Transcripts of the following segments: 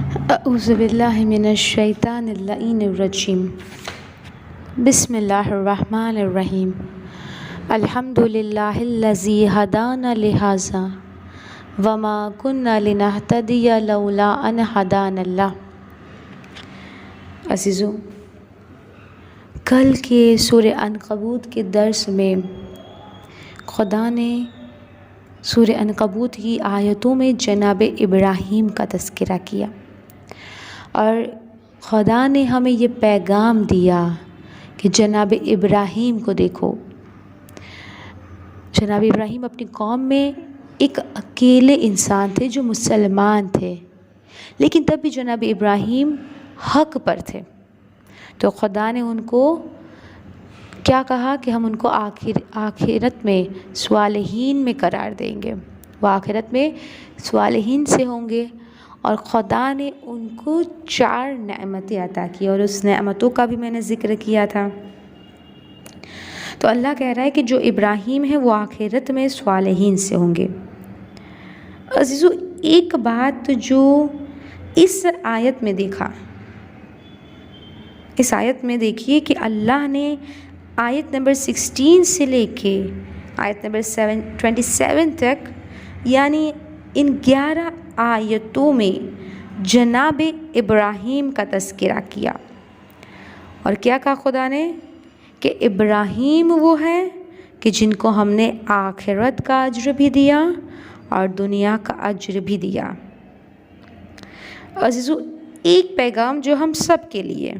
اعوذ باللہ من الشیطان اللعین الرجیم بسم اللہ الرحمن الرحیم الحمد للہ الذی ہدانا لہذا وما كنا لنہتدی لولا ان ہدانا اللہ۔ عزیزو، کل کے سورہ عنکبوت کے درس میں خدا نے سورہ عنکبوت کی آیتوں میں جناب ابراہیم کا تذکرہ کیا، اور خدا نے ہمیں یہ پیغام دیا کہ جناب ابراہیم کو دیکھو۔ جناب ابراہیم اپنی قوم میں ایک اکیلے انسان تھے جو مسلمان تھے، لیکن تب بھی جناب ابراہیم حق پر تھے، تو خدا نے ان کو کیا کہا کہ ہم ان کو آخرت میں صالحین میں قرار دیں گے، وہ آخرت میں صالحین سے ہوں گے۔ اور خدا نے ان کو 4 نعمتیں عطا کی، اور اس نعمتوں کا بھی میں نے ذکر کیا تھا۔ تو اللہ کہہ رہا ہے کہ جو ابراہیم ہے وہ آخرت میں صالحین سے ہوں گے۔ عزیزو، ایک بات جو اس آیت میں دیکھا، اس آیت میں دیکھیے کہ اللہ نے آیت نمبر 16 سے لے کے آیت نمبر 27 تک، یعنی ان 11 آیتوں میں جناب ابراہیم کا تذکرہ کیا۔ اور کیا کہا خدا نے کہ ابراہیم وہ ہے کہ جن کو ہم نے آخرت کا اجر بھی دیا اور دنیا کا اجر بھی دیا۔ عزیزو، ایک پیغام جو ہم سب کے لیے،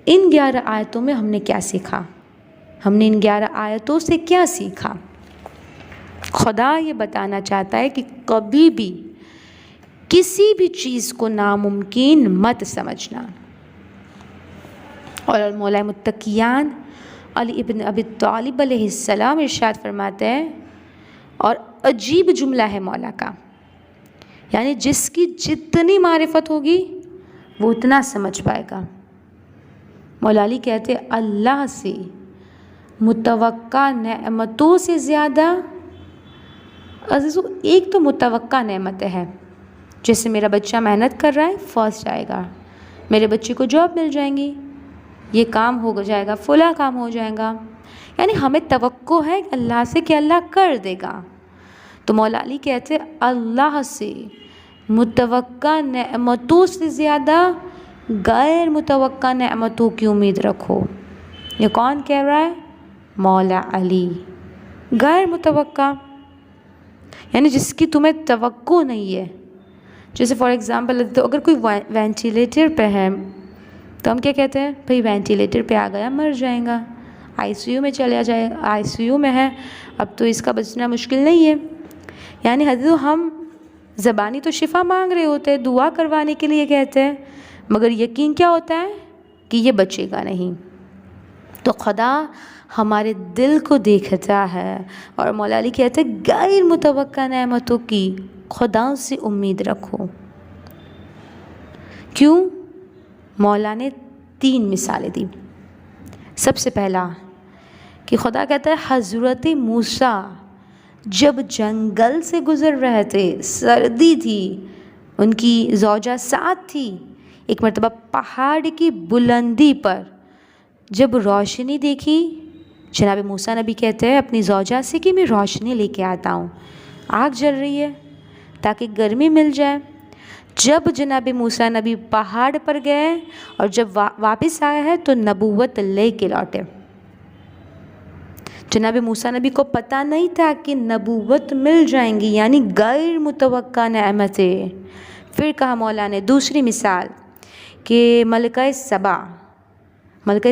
ان 11 آیتوں میں ہم نے کیا سیکھا؟ ہم نے ان 11 آیتوں سے کیا سیکھا؟ خدا یہ بتانا چاہتا ہے کہ کبھی بھی کسی بھی چیز کو ناممکن مت سمجھنا۔ اور مولا متقیان علی ابن ابی طالب علیہ السلام ارشاد فرماتے ہیں، اور عجیب جملہ ہے مولا کا، یعنی جس کی جتنی معرفت ہوگی وہ اتنا سمجھ پائے گا۔ مولا علی کہتے ہیں اللہ سے متوقع نعمتوں سے زیادہ، عزیزو، ایک تو متوقع نعمتیں ہیں، جیسے میرا بچہ محنت کر رہا ہے، فرسٹ آئے گا، میرے بچے کو جاب مل جائیں گی، یہ کام ہو جائے گا، فلاں کام ہو جائے گا، یعنی ہمیں توقع ہے اللہ سے کہ اللہ کر دے گا۔ تو مولا علی کہتے ہیں اللہ سے متوقع نعمتوں سے زیادہ غیر متوقع نعمتوں کی امید رکھو۔ یہ کون کہہ رہا ہے؟ مولا علی۔ غیر متوقع یعنی جس کی تمہیں توقع نہیں ہے۔ جیسے فار ایگزامپل اگر کوئی وینٹیلیٹر پہ ہے تو ہم کیا کہتے ہیں؟ بھئی وینٹیلیٹر پہ آ گیا، مر جائیں گا، آئی سی یو میں چلیا جائے گا، آئی سی یو میں ہے، اب تو اس کا بچنا مشکل نہیں ہے۔ یعنی حضرت ہم زبانی تو شفا مانگ رہے ہوتے ہیں، دعا کروانے کے لیے کہتے ہیں، مگر یقین کیا ہوتا ہے کہ یہ بچے گا نہیں۔ تو خدا ہمارے دل کو دیکھتا ہے، اور مولا علی کہتے ہیں غیر متوقع نعمتوں کی خدا سے امید رکھو۔ کیوں؟ مولا نے 3 مثالیں دی۔ سب سے پہلا کہ خدا کہتا ہے حضرت موسیٰ جب جنگل سے گزر رہے تھے، سردی تھی، ان کی زوجہ ساتھ تھی، ایک مرتبہ پہاڑ کی بلندی پر جب روشنی دیکھی، جناب موسیٰ نبی کہتے ہیں اپنی زوجہ سے کہ میں روشنی لے کے آتا ہوں، آگ جل رہی ہے تاکہ گرمی مل جائے۔ جب جناب موسیٰ نبی پہاڑ پر گئے اور جب واپس آئے ہیں تو نبوت لے کے لوٹے۔ جناب موسیٰ نبی کو پتہ نہیں تھا کہ نبوت مل جائیں گی، یعنی غیر متوقع نعمتیں۔ پھر کہا مولا نے دوسری مثال کہ ملکہ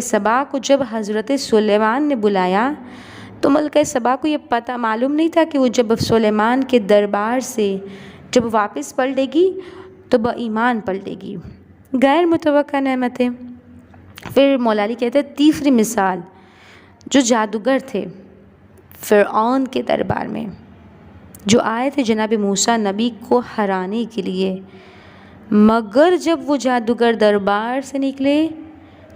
سبا کو جب حضرت سلیمان نے بلایا تو ملکہ سبا کو یہ پتہ معلوم نہیں تھا کہ وہ جب سلیمان کے دربار سے جب واپس پلٹے گی تو با ایمان پلٹے گی۔ غیر متوقع نعمتیں۔ پھر مولا علی کہتے ہیں تیسری مثال، جو جادوگر تھے فرعون کے دربار میں، جو آئے تھے جناب موسیٰ نبی کو ہرانے کے لیے، مگر جب وہ جادوگر دربار سے نکلے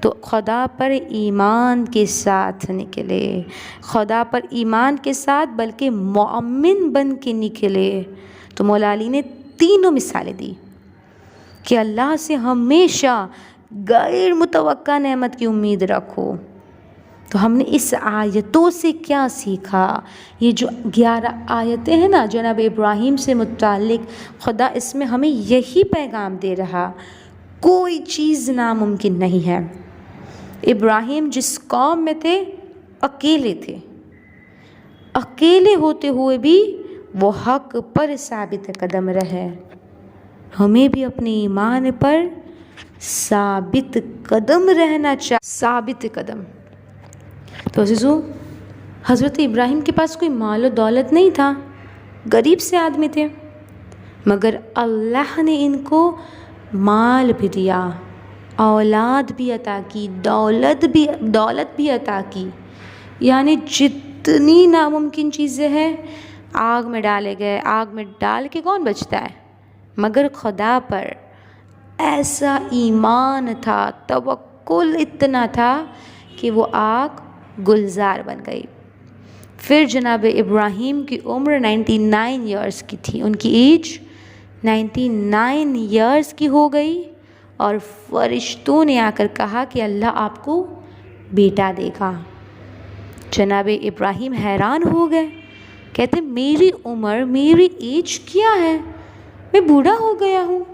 تو خدا پر ایمان کے ساتھ نکلے، خدا پر ایمان کے ساتھ بلکہ مؤمن بن کے نکلے۔ تو مولا علی نے تینوں مثالیں دی۔ کہ اللہ سے ہمیشہ غیر متوقع نعمت کی امید رکھو۔ تو ہم نے اس آیتوں سے کیا سیکھا؟ یہ جو 11 آیتیں ہیں نا جناب ابراہیم سے متعلق، خدا اس میں ہمیں یہی پیغام دے رہا، کوئی چیز ناممکن نہیں ہے۔ ابراہیم جس قوم میں تھے اکیلے تھے، اکیلے ہوتے ہوئے بھی وہ حق پر ثابت قدم رہے۔ ہمیں بھی اپنے ایمان پر ثابت قدم رہنا چاہیے، ثابت قدم۔ تو عزیزو، حضرت ابراہیم کے پاس کوئی مال و دولت نہیں تھا، غریب سے آدمی تھے، مگر اللہ نے ان کو مال بھی دیا، اولاد بھی عطا کی، دولت بھی عطا کی۔ یعنی جتنی ناممکن چیزیں ہیں آگ میں ڈالے گئے، آگ میں ڈال کے کون بچتا ہے؟ مگر خدا پر ایسا ایمان تھا، توکل اتنا تھا کہ وہ آگ گلزار بن گئی۔ پھر جناب ابراہیم کی عمر 99 ایئرس کی تھی، ان کی ایج 99 ایئرس کی ہو گئی، اور فرشتوں نے آ کر کہا کہ اللہ آپ کو بیٹا دے گا۔ جناب ابراہیم حیران ہو گئے، کہتے میری عمر، میری ایج کیا ہے؟ میں بوڑھا ہو گیا ہوں،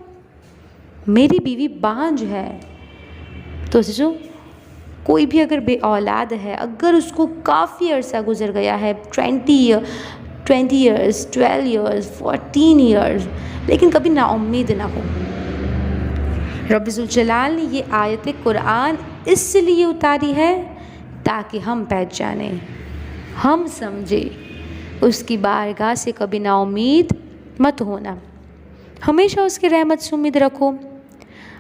میری بیوی بانجھ ہے۔ تو جو کوئی بھی اگر بے اولاد ہے، اگر اس کو کافی عرصہ گزر گیا ہے، 20 ایئرس، 12 ایئرس، 14 ایئرس، لیکن کبھی نا امید نہ ہو۔ رب ذوالجلال نے یہ آیت قرآن اس لیے اتاری ہے تاکہ ہم پہچانیں، ہم سمجھیں، اس کی بارگاہ سے کبھی نا امید مت ہونا، ہمیشہ اس کی رحمت سے امید رکھو۔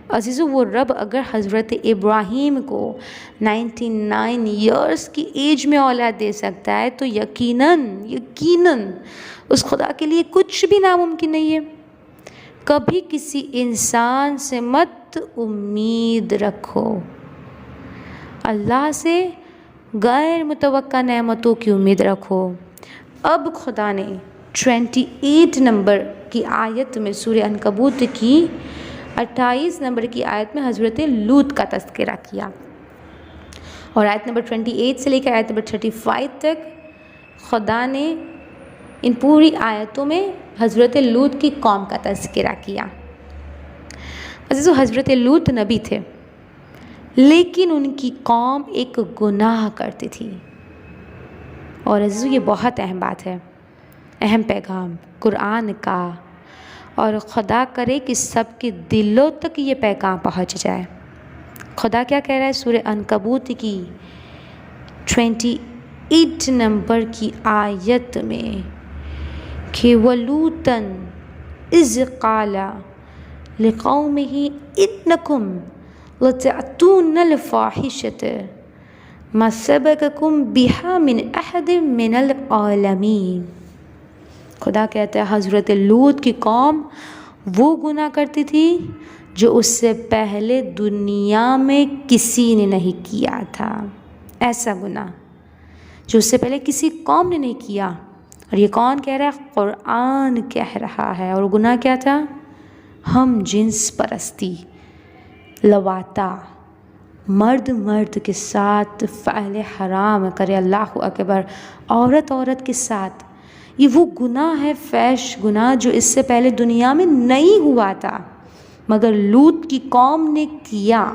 عزیزو، وہ رب اگر حضرت ابراہیم کو 99 ایئرس کی ایج میں اولاد دے سکتا ہے تو یقیناً اس خدا کے لیے کچھ بھی ناممکن نہیں ہے۔ کبھی کسی انسان سے مت امید رکھو، اللہ سے غیر متوقع نعمتوں کی امید رکھو۔ اب خدا نے 28 نمبر کی آیت میں سورہ عنکبوت کی 28 نمبر کی آیت میں حضرت لوط کا تذکرہ کیا، اور آیت نمبر 28 سے لے کر آیت نمبر 35 تک خدا نے ان پوری آیتوں میں حضرت لوط کی قوم کا تذکرہ کیا۔ عزیزو، حضرت لوط نبی تھے، لیکن ان کی قوم ایک گناہ کرتی تھی، اور عزیزو یہ بہت اہم بات ہے، اہم پیغام قرآن کا، اور خدا کرے کہ سب کے دلوں تک یہ پیغام پہنچ جائے۔ خدا کیا کہہ رہا ہے سورہ عنکبوت کی 28 نمبر کی آیت میں کہ وَلُوطًا إِذْ قَالَ لِقَوْمِهِ إِنَّكُمْ لَتَأْتُونَ الْفَاحِشَةَ مَا سَبَقَكُمْ بِهَا مِنْ أَحَدٍ مِنَ الْعَالَمِينَ۔ خدا کہتا ہے حضرت لوط کی قوم وہ گناہ کرتی تھی جو اس سے پہلے دنیا میں کسی نے نہیں کیا تھا، ایسا گناہ جو اس سے پہلے کسی قوم نے نہیں کیا۔ اور یہ کون کہہ رہا ہے؟ قرآن کہہ رہا ہے۔ اور گناہ کیا تھا؟ ہم جنس پرستی، لواطا، مرد کے ساتھ فعل حرام کرے، اللہ اکبر، عورت کے ساتھ، یہ وہ گناہ ہے، فحش گناہ جو اس سے پہلے دنیا میں نہیں ہوا تھا، مگر لوط کی قوم نے کیا۔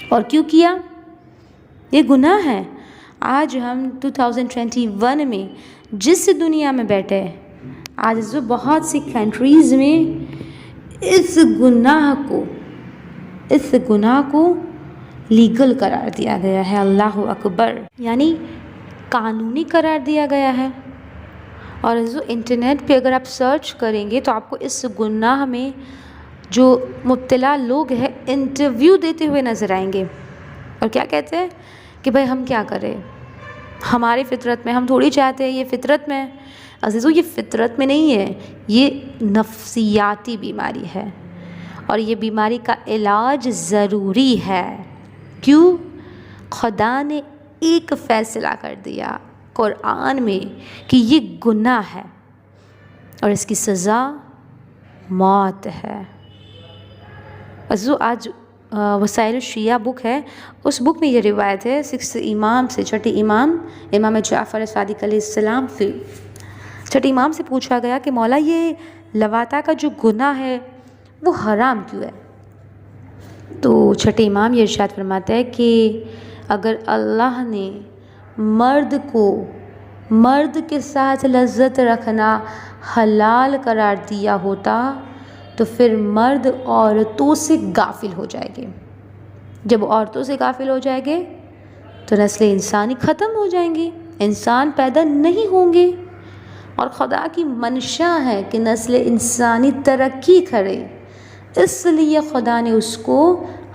اور کیوں کیا؟ یہ گناہ ہے۔ آج ہم 2021 میں جس دنیا میں بیٹھے، آج جو بہت سی کنٹریز میں اس گناہ کو لیگل قرار دیا گیا ہے، اللہ اکبر، یعنی قانونی قرار دیا گیا ہے۔ اور جو انٹرنیٹ پہ اگر آپ سرچ کریں گے تو آپ کو اس گناہ میں جو مبتلا لوگ ہیں انٹرویو دیتے ہوئے نظر آئیں گے، اور کیا کہتے ہیں کہ بھائی ہم کیا کریں، ہماری فطرت میں، ہم تھوڑی چاہتے ہیں، یہ فطرت میں۔ عزیزو، یہ فطرت میں نہیں ہے، یہ نفسیاتی بیماری ہے، اور یہ بیماری کا علاج ضروری ہے۔ کیوں؟ خدا نے ایک فیصلہ کر دیا قرآن میں کہ یہ گناہ ہے اور اس کی سزا موت ہے۔ عزیزو آج وسائل الشیعہ بک ہے، اس بک میں یہ روایت ہے 6 امام سے، چھٹے امام جعفر صادق علیہ السلام سے، چھٹے امام سے پوچھا گیا کہ مولا یہ لواطہ کا جو گناہ ہے وہ حرام کیوں ہے؟ تو چھٹے امام یہ ارشاد فرماتا ہے کہ اگر اللہ نے مرد کے ساتھ لذت رکھنا حلال قرار دیا ہوتا تو پھر مرد عورتوں سے غافل ہو جائے گے، جب عورتوں سے غافل ہو جائے گے تو نسل انسانی ختم ہو جائیں گی، انسان پیدا نہیں ہوں گے، اور خدا کی منشا ہے کہ نسل انسانی ترقی کرے، اس لیے خدا نے اس کو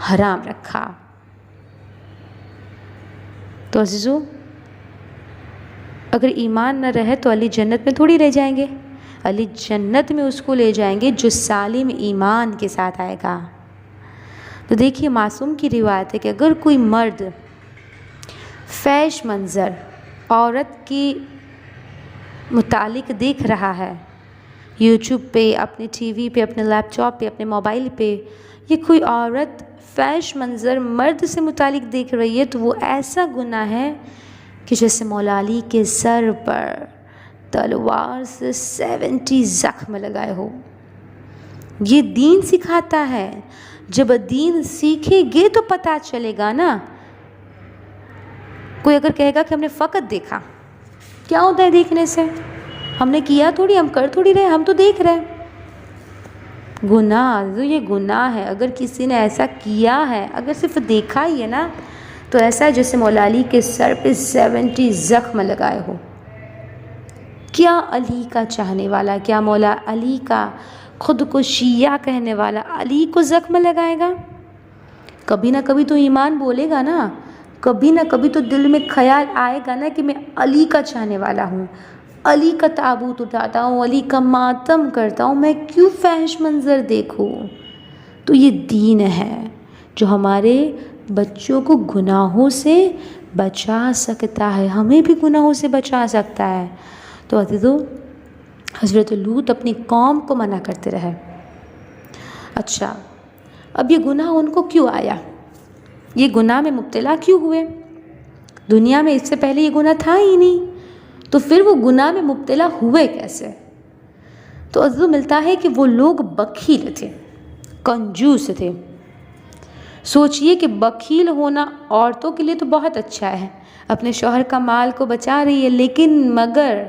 حرام رکھا۔ تو عزیزو اگر ایمان نہ رہے تو علی جنت میں تھوڑی رہ جائیں گے، علی جنت میں اس کو لے جائیں گے جو سالم ایمان کے ساتھ آئے گا۔ تو دیکھیے معصوم کی روایت ہے کہ اگر کوئی مرد فحش منظر عورت کی متعلق دیکھ رہا ہے یوٹیوب پہ، اپنے ٹی وی پہ، اپنے لیپ ٹاپ پہ، اپنے موبائل پہ، یہ کوئی عورت فحش منظر مرد سے متعلق دیکھ رہی ہے تو وہ ایسا گناہ ہے کہ جیسے مولا علی کے سر پر تلوار سے 70 زخم لگائے ہو۔ یہ دین سکھاتا ہے، جب دین سیکھیں گے تو پتہ چلے گا نا۔ کوئی اگر کہے گا کہ ہم نے فقط دیکھا، کیا ہوتا ہے دیکھنے سے؟ ہم نے کیا تھوڑی، ہم کر تھوڑی رہے، ہم تو دیکھ رہے ہیں۔ گناہ یہ گناہ ہے، اگر کسی نے ایسا کیا ہے، اگر صرف دیکھا ہی ہے نا تو ایسا ہے جیسے مولا علی کے سر پہ 70 زخم لگائے ہو۔ کیا علی کا چاہنے والا، کیا مولا علی کا خود کو شیعہ کہنے والا علی کو زخم لگائے گا؟ کبھی نہ کبھی تو ایمان بولے گا نا، کبھی نہ کبھی تو دل میں خیال آئے گا نا کہ میں علی کا چاہنے والا ہوں، علی کا تابوت اٹھاتا ہوں، علی کا ماتم کرتا ہوں، میں کیوں فحش منظر دیکھوں؟ تو یہ دین ہے جو ہمارے بچوں کو گناہوں سے بچا سکتا ہے، ہمیں بھی گناہوں سے بچا سکتا ہے۔ تو عزیزو حضرت لوط اپنی قوم کو منع کرتے رہے۔ اچھا اب یہ گناہ ان کو کیوں آیا؟ یہ گناہ میں مبتلا کیوں ہوئے؟ دنیا میں اس سے پہلے یہ گناہ تھا ہی نہیں، تو پھر وہ گناہ میں مبتلا ہوئے کیسے؟ تو عزیزو ملتا ہے کہ وہ لوگ بخیل تھے، کنجوس تھے۔ سوچئے کہ بخیل ہونا عورتوں کے لیے تو بہت اچھا ہے، اپنے شوہر کا مال کو بچا رہی ہے، لیکن مگر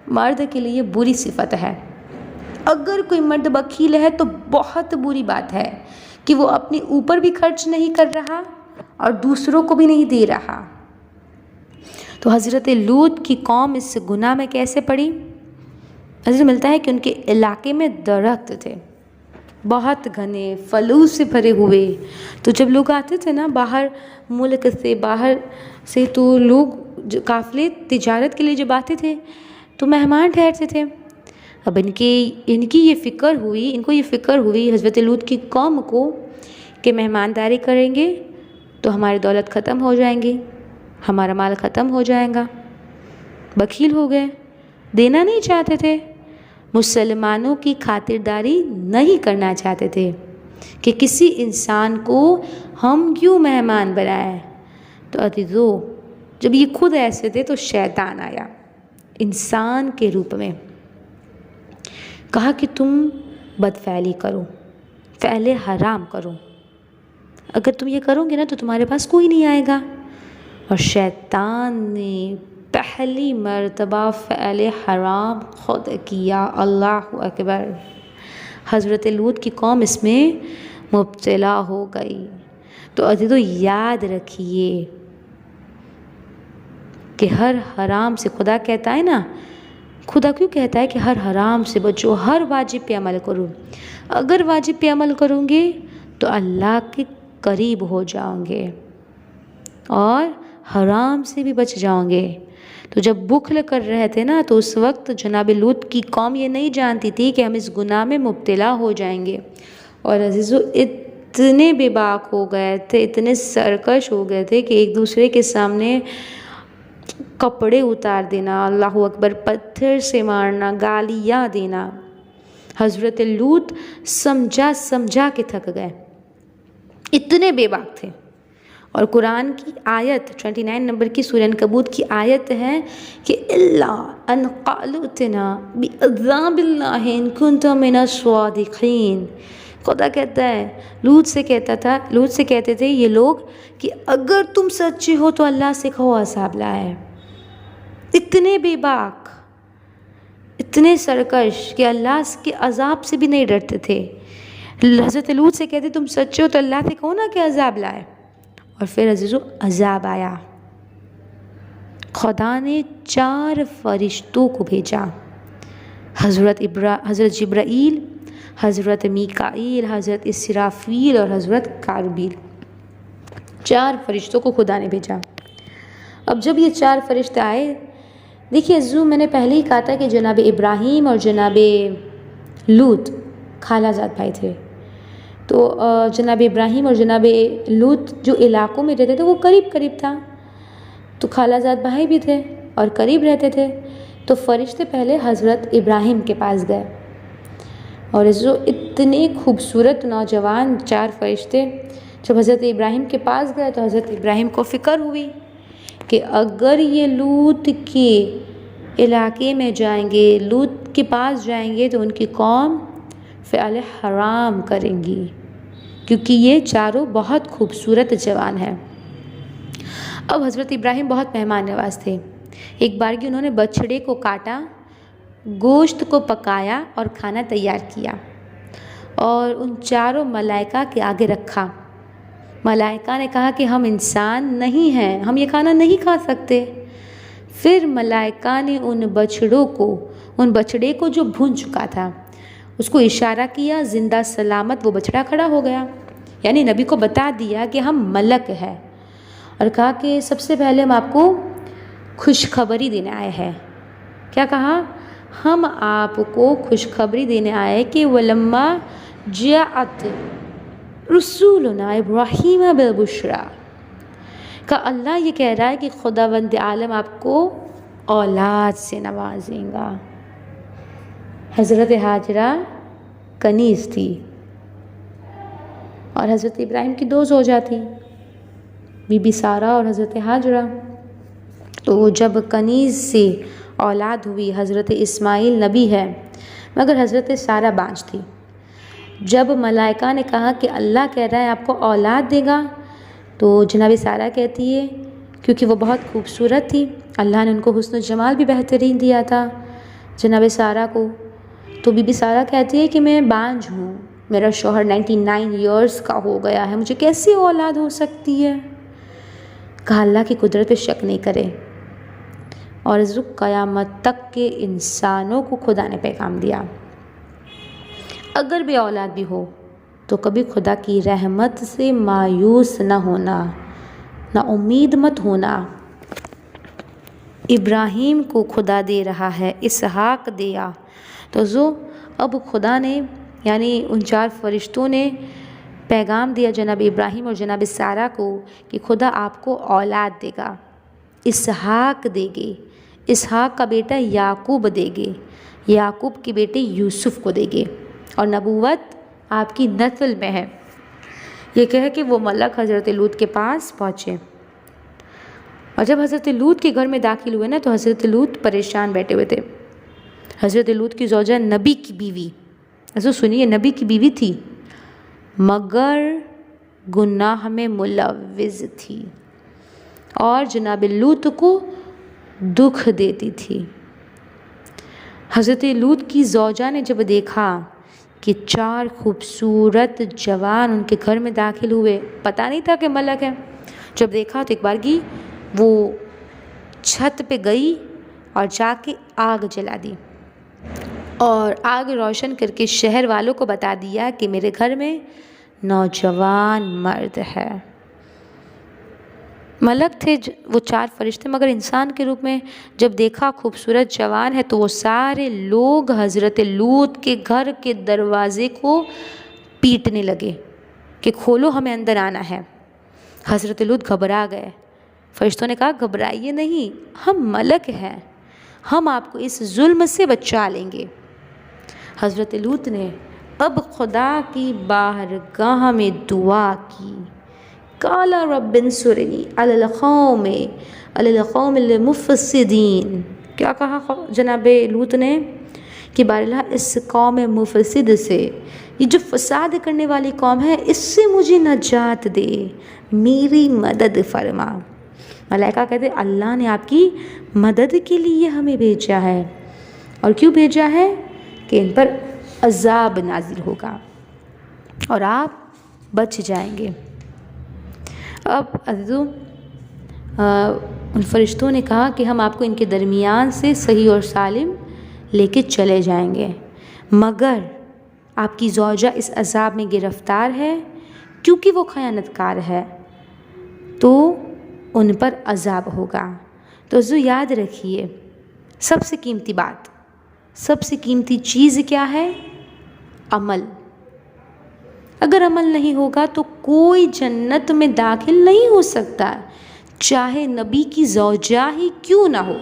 مرد کے لیے بری صفت ہے۔ اگر کوئی مرد بخیل ہے تو بہت بری بات ہے کہ وہ اپنے اوپر بھی خرچ نہیں کر رہا اور دوسروں کو بھی نہیں دے رہا۔ تو حضرت لوط کی قوم اس گناہ میں کیسے پڑی؟ حضرت ملتا ہے کہ ان کے علاقے میں درخت تھے، بہت گھنے پھلوں سے بھرے ہوئے، تو جب لوگ آتے تھے نا باہر ملک سے، باہر سے، تو لوگ قافلے تجارت کے لیے جب آتے تھے تو مہمان ٹھہرتے تھے۔ اب ان کو یہ فکر ہوئی حضرت لوط کی قوم کو کہ مہمانداری کریں گے تو ہماری دولت ختم ہو جائیں گی، ہمارا مال ختم ہو جائے گا۔ بخیل ہو گئے، دینا نہیں چاہتے تھے، مسلمانوں کی خاطرداری نہیں کرنا چاہتے تھے کہ کسی انسان کو ہم کیوں مہمان بنائیں۔ تو عزیزو جب یہ خود ایسے تھے تو شیطان آیا انسان کے روپ میں، کہا کہ تم بدفعلی کرو، فعل حرام کرو، اگر تم یہ کرو گے نا تو تمہارے پاس کوئی نہیں آئے گا۔ اور شیطان نے پہلی مرتبہ فعل حرام خود کیا۔ اللہ اکبر! حضرت لوط کی قوم اس میں مبتلا ہو گئی۔ تو عزیزو یاد رکھیے کہ ہر حرام سے، خدا کہتا ہے نا، خدا کیوں کہتا ہے کہ ہر حرام سے بچو، ہر واجب پہ عمل کرو۔ اگر واجب پہ عمل کروں گے تو اللہ کے قریب ہو جاؤں گے اور حرام سے بھی بچ جاؤں گے۔ تو جب بخل کر رہے تھے نا تو اس وقت جناب لوط کی قوم یہ نہیں جانتی تھی کہ ہم اس گناہ میں مبتلا ہو جائیں گے۔ اور عزیزو اتنے بے باک ہو گئے تھے، اتنے سرکش ہو گئے تھے کہ ایک دوسرے کے سامنے کپڑے اتار دینا، اللہ اکبر، پتھر سے مارنا، گالیاں دینا۔ حضرت لوط سمجھا کے تھک گئے، اتنے بے باک تھے. اور قرآن کی آیت 29 نمبر کی سورہ عنکبوت کی آیت ہے کہ اللہ ان قالوا ائتنا بعذاب اللہ ان کنت من الصادقین. خدا کہتا ہے لوط سے کہتے تھے یہ لوگ کہ اگر تم سچے ہو تو اللہ سے کہو عذاب لائے. اتنے بے باک، اتنے سرکش کہ اللہ کے عذاب سے بھی نہیں ڈرتے تھے. حضرت لوط سے کہتے تم سچے ہو تو اللہ سے کہو نا کہ عذاب لائے. اور پھر عزیزو عذاب آیا. خدا نے 4 فرشتوں کو بھیجا، حضرت جبرائیل، حضرت میکائیل، حضرت اسرافیل اور حضرت کاربیل. 4 فرشتوں کو خدا نے بھیجا. اب جب یہ 4 فرشتے آئے، دیکھیے عزیزو میں نے پہلے ہی کہا تھا کہ جناب ابراہیم اور جناب لوط خالہ زاد بھائی تھے. تو جناب ابراہیم اور جناب لوط جو علاقوں میں رہتے تھے وہ قریب تھا، تو خالہ زاد بھائی بھی تھے اور قریب رہتے تھے. تو فرشتے پہلے حضرت ابراہیم کے پاس گئے، اور جو اتنے خوبصورت نوجوان 4 فرشتے جب حضرت ابراہیم کے پاس گئے تو حضرت ابراہیم کو فکر ہوئی کہ اگر یہ لوط کے علاقے میں جائیں گے، لوط کے پاس جائیں گے تو ان کی قوم فعل حرام کریں گی، کیونکہ یہ چاروں بہت خوبصورت جوان ہیں. اب حضرت ابراہیم بہت مہمان نواز تھے. ایک بار کی انہوں نے بچھڑے کو کاٹا، گوشت کو پکایا اور کھانا تیار کیا اور ان 4 ملائکہ کے آگے رکھا. ملائکہ نے کہا کہ ہم انسان نہیں ہیں، ہم یہ کھانا نہیں کھا سکتے. پھر ملائکہ نے ان بچھڑے کو جو بھون چکا تھا اس کو اشارہ کیا، زندہ سلامت وہ بچڑا کھڑا ہو گیا. یعنی نبی کو بتا دیا کہ ہم ملک ہیں، اور کہا کہ سب سے پہلے ہم آپ کو خوشخبری دینے آئے ہیں. کیا کہا؟ ہم آپ کو خوشخبری دینے آئے کہ وَلَمَّا جَاءَتْ رُسُولُنَا إِبْرَاهِيمَ بِالْبُشْرَىٰ. کہ اللہ یہ کہہ رہا ہے کہ خداوند عالم آپ کو اولاد سے نوازیں گا. حضرت ہاجرہ کنیز تھی اور حضرت ابراہیم کی 2 زوجہ تھی، بی بی سارہ اور حضرت ہاجرہ. تو جب کنیز سے اولاد ہوئی، حضرت اسماعیل نبی ہے مگر حضرت سارہ بانجھ تھی. جب ملائکہ نے کہا کہ اللہ کہہ رہا ہے آپ کو اولاد دے گا، تو جناب سارہ کہتی ہے کیونکہ وہ بہت خوبصورت تھی، اللہ نے ان کو حسن و جمال بھی بہترین دیا تھا جناب سارہ کو. تو بی بی سارہ کہتی ہے کہ میں بانجھ ہوں، میرا شوہر 99 ایئرز کا ہو گیا ہے، مجھے کیسی اولاد ہو سکتی ہے؟ کہا اللہ کی قدرت پہ شک نہیں کرے. اور قیامت تک کے انسانوں کو خدا نے پیغام دیا اگر بھی اولاد بھی ہو تو کبھی خدا کی رحمت سے مایوس نہ ہونا، نہ امید مت ہونا. ابراہیم کو خدا دے رہا ہے، اسحاق دیا. تو اب خدا نے یعنی ان 4 فرشتوں نے پیغام دیا جناب ابراہیم اور جناب سارہ کو کہ خدا آپ کو اولاد دے گا، اسحاق دے گے، اسحاق کا بیٹا یعقوب دے گے، یعقوب کے بیٹے یوسف کو دے گے، اور نبوت آپ کی نسل میں ہے. یہ کہہ کہ وہ ملک حضرت لوط کے پاس پہنچے، اور جب حضرت لوط کے گھر میں داخل ہوئے نا تو حضرت لوط پریشان بیٹھے ہوئے تھے. حضرت لوط کی زوجہ نبی کی بیوی، ایسا سنیے، نبی کی بیوی تھی مگر گناہ میں ملوث تھی اور جناب لوط کو دکھ دیتی تھی. حضرت لوط کی زوجہ نے جب دیکھا کہ 4 خوبصورت جوان ان کے گھر میں داخل ہوئے، پتہ نہیں تھا کہ ملک ہے، جب دیکھا تو ایک بار کی وہ چھت پہ گئی اور جا کے آگ جلا دی اور آگ روشن کر کے شہر والوں کو بتا دیا کہ میرے گھر میں نوجوان مرد ہے. ملک تھے وہ 4 فرشتے، مگر انسان کے روپ میں جب دیکھا خوبصورت جوان ہے تو وہ سارے لوگ حضرت لوط کے گھر کے دروازے کو پیٹنے لگے کہ کھولو، ہمیں اندر آنا ہے. حضرت لوط گھبرا گئے. فرشتوں نے کہا گھبرائیے نہیں، ہم ملک ہیں، ہم آپ کو اس ظلم سے بچا لیں گے. حضرت لوط نے اب خدا کی بارگاہ میں دعا کی، قال رب انصرنی علی القوم المفسدین، کیا کہا جناب لوط نے کہ بار اللہ اس قوم مفسد سے، یہ جو فساد کرنے والی قوم ہے، اس سے مجھے نجات دے، میری مدد فرما۔ ملائکہ کہتے اللہ نے آپ کی مدد کے لیے ہمیں بھیجا ہے، اور کیوں بھیجا ہے؟ کہ ان پر عذاب نازل ہوگا اور آپ بچ جائیں گے۔ اب ان فرشتوں نے کہا کہ ہم آپ کو ان کے درمیان سے صحیح اور سالم لے کے چلے جائیں گے، مگر آپ کی زوجہ اس عذاب میں گرفتار ہے کیونکہ وہ خیانت کار ہے، تو ان پر عذاب ہوگا۔ تو یاد رکھیے، سب سے قیمتی بات، سب سے قیمتی چیز کیا ہے؟ عمل۔ اگر عمل نہیں ہوگا تو کوئی جنت میں داخل نہیں ہو سکتا، چاہے نبی کی زوجہ ہی کیوں نہ ہو،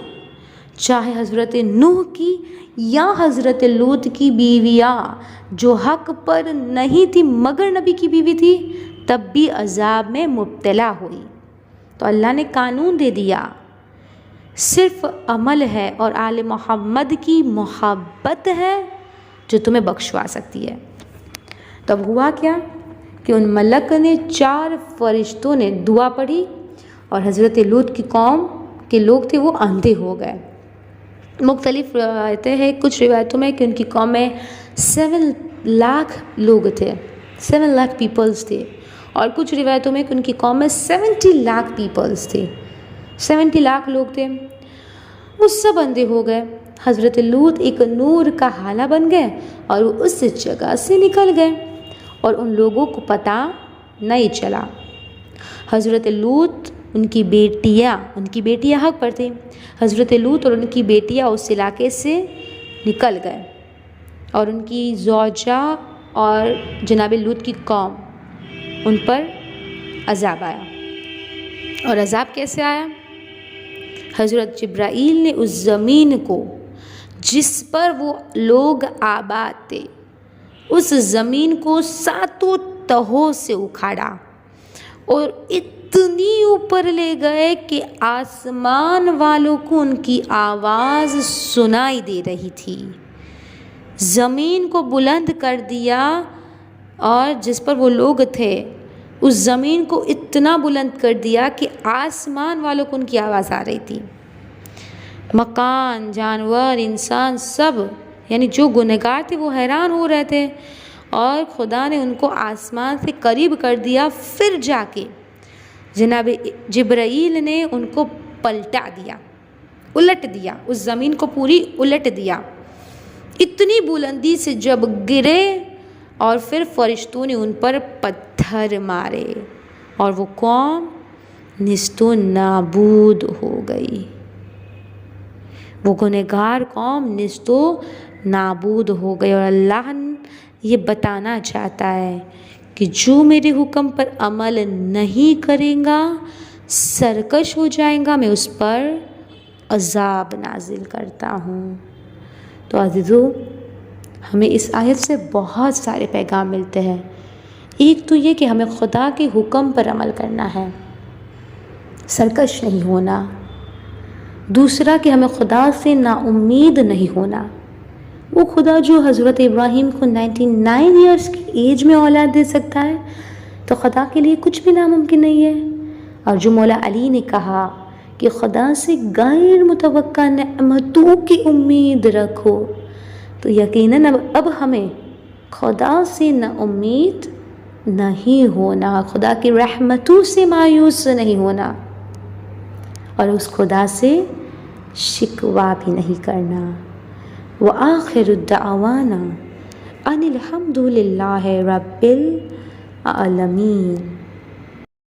چاہے حضرت نوح کی یا حضرت لوط کی بیویاں جو حق پر نہیں تھی مگر نبی کی بیوی تھی، تب بھی عذاب میں مبتلا ہوئی۔ تو اللہ نے قانون دے دیا، صرف عمل ہے اور آل محمد کی محبت ہے جو تمہیں بخشوا سکتی ہے۔ تب ہوا کیا کہ ان ملک نے 4 فرشتوں نے دعا پڑھی اور حضرت لوط کی قوم کے لوگ تھے وہ اندھے ہو گئے۔ مختلف روایتیں ہیں، کچھ روایتوں میں کہ ان کی قوم میں 7 لاکھ لوگ تھے، 7 لاکھ پیپلز تھے، اور کچھ روایتوں میں کہ ان کی قوم میں 70 لاکھ پیپلز تھے، 70 لاکھ لوگ تھے، وہ سب اندھے ہو گئے۔ حضرت لوط ایک نور کا حالہ بن گئے اور وہ اس جگہ سے نکل گئے اور ان لوگوں کو پتہ نہیں چلا۔ حضرت لوط ان کی بیٹیاں حق پر تھیں، حضرت لوط اور ان کی بیٹیاں اس علاقے سے نکل گئے اور ان کی زوجہ اور جناب لوط کی قوم، ان پر عذاب آیا۔ اور عذاب کیسے آیا؟ حضرت جبرائیل نے اس زمین کو جس پر وہ لوگ آباد تھے، اس زمین کو 7 تہوں سے اکھاڑا اور اتنی اوپر لے گئے کہ آسمان والوں کو ان کی آواز سنائی دے رہی تھی۔ زمین کو بلند کر دیا اور جس پر وہ لوگ تھے اس زمین کو اتنا بلند کر دیا کہ آسمان والوں کو ان کی آواز آ رہی تھی۔ مکان، جانور، انسان سب، یعنی جو گنہگار تھے وہ حیران ہو رہے تھے، اور خدا نے ان کو آسمان سے قریب کر دیا۔ پھر جا کے جناب جبرائیل نے ان کو پلٹا دیا، الٹ دیا، اس زمین کو پوری الٹ دیا اتنی بلندی سے جب گرے، اور پھر فرشتوں نے ان پر پتھر مارے اور وہ قوم نیست و نابود ہو گئی، وہ گنہگار قوم نیست و نابود ہو گئی۔ اور اللہ یہ بتانا چاہتا ہے کہ جو میرے حکم پر عمل نہیں کرے گا، سرکش ہو جائے گا، میں اس پر عذاب نازل کرتا ہوں۔ تو عزیزو، ہمیں اس آیت سے بہت سارے پیغام ملتے ہیں۔ ایک تو یہ کہ ہمیں خدا کے حکم پر عمل کرنا ہے، سرکش نہیں ہونا۔ دوسرا کہ ہمیں خدا سے نا امید نہیں ہونا۔ وہ خدا جو حضرت ابراہیم کو 99 ایئرس کی ایج میں اولاد دے سکتا ہے، تو خدا کے لیے کچھ بھی ناممکن نہیں ہے۔ اور جو مولا علی نے کہا کہ خدا سے غیر متوقع نعمتوں کی امید رکھو، تو یقیناً اب ہمیں خدا سے نا امید نہیں ہونا، خدا کی رحمتوں سے مایوس نہیں ہونا، اور اس خدا سے شکوہ بھی نہیں کرنا۔ وآخر الدعوانا ان الحمد للہ رب العالمین۔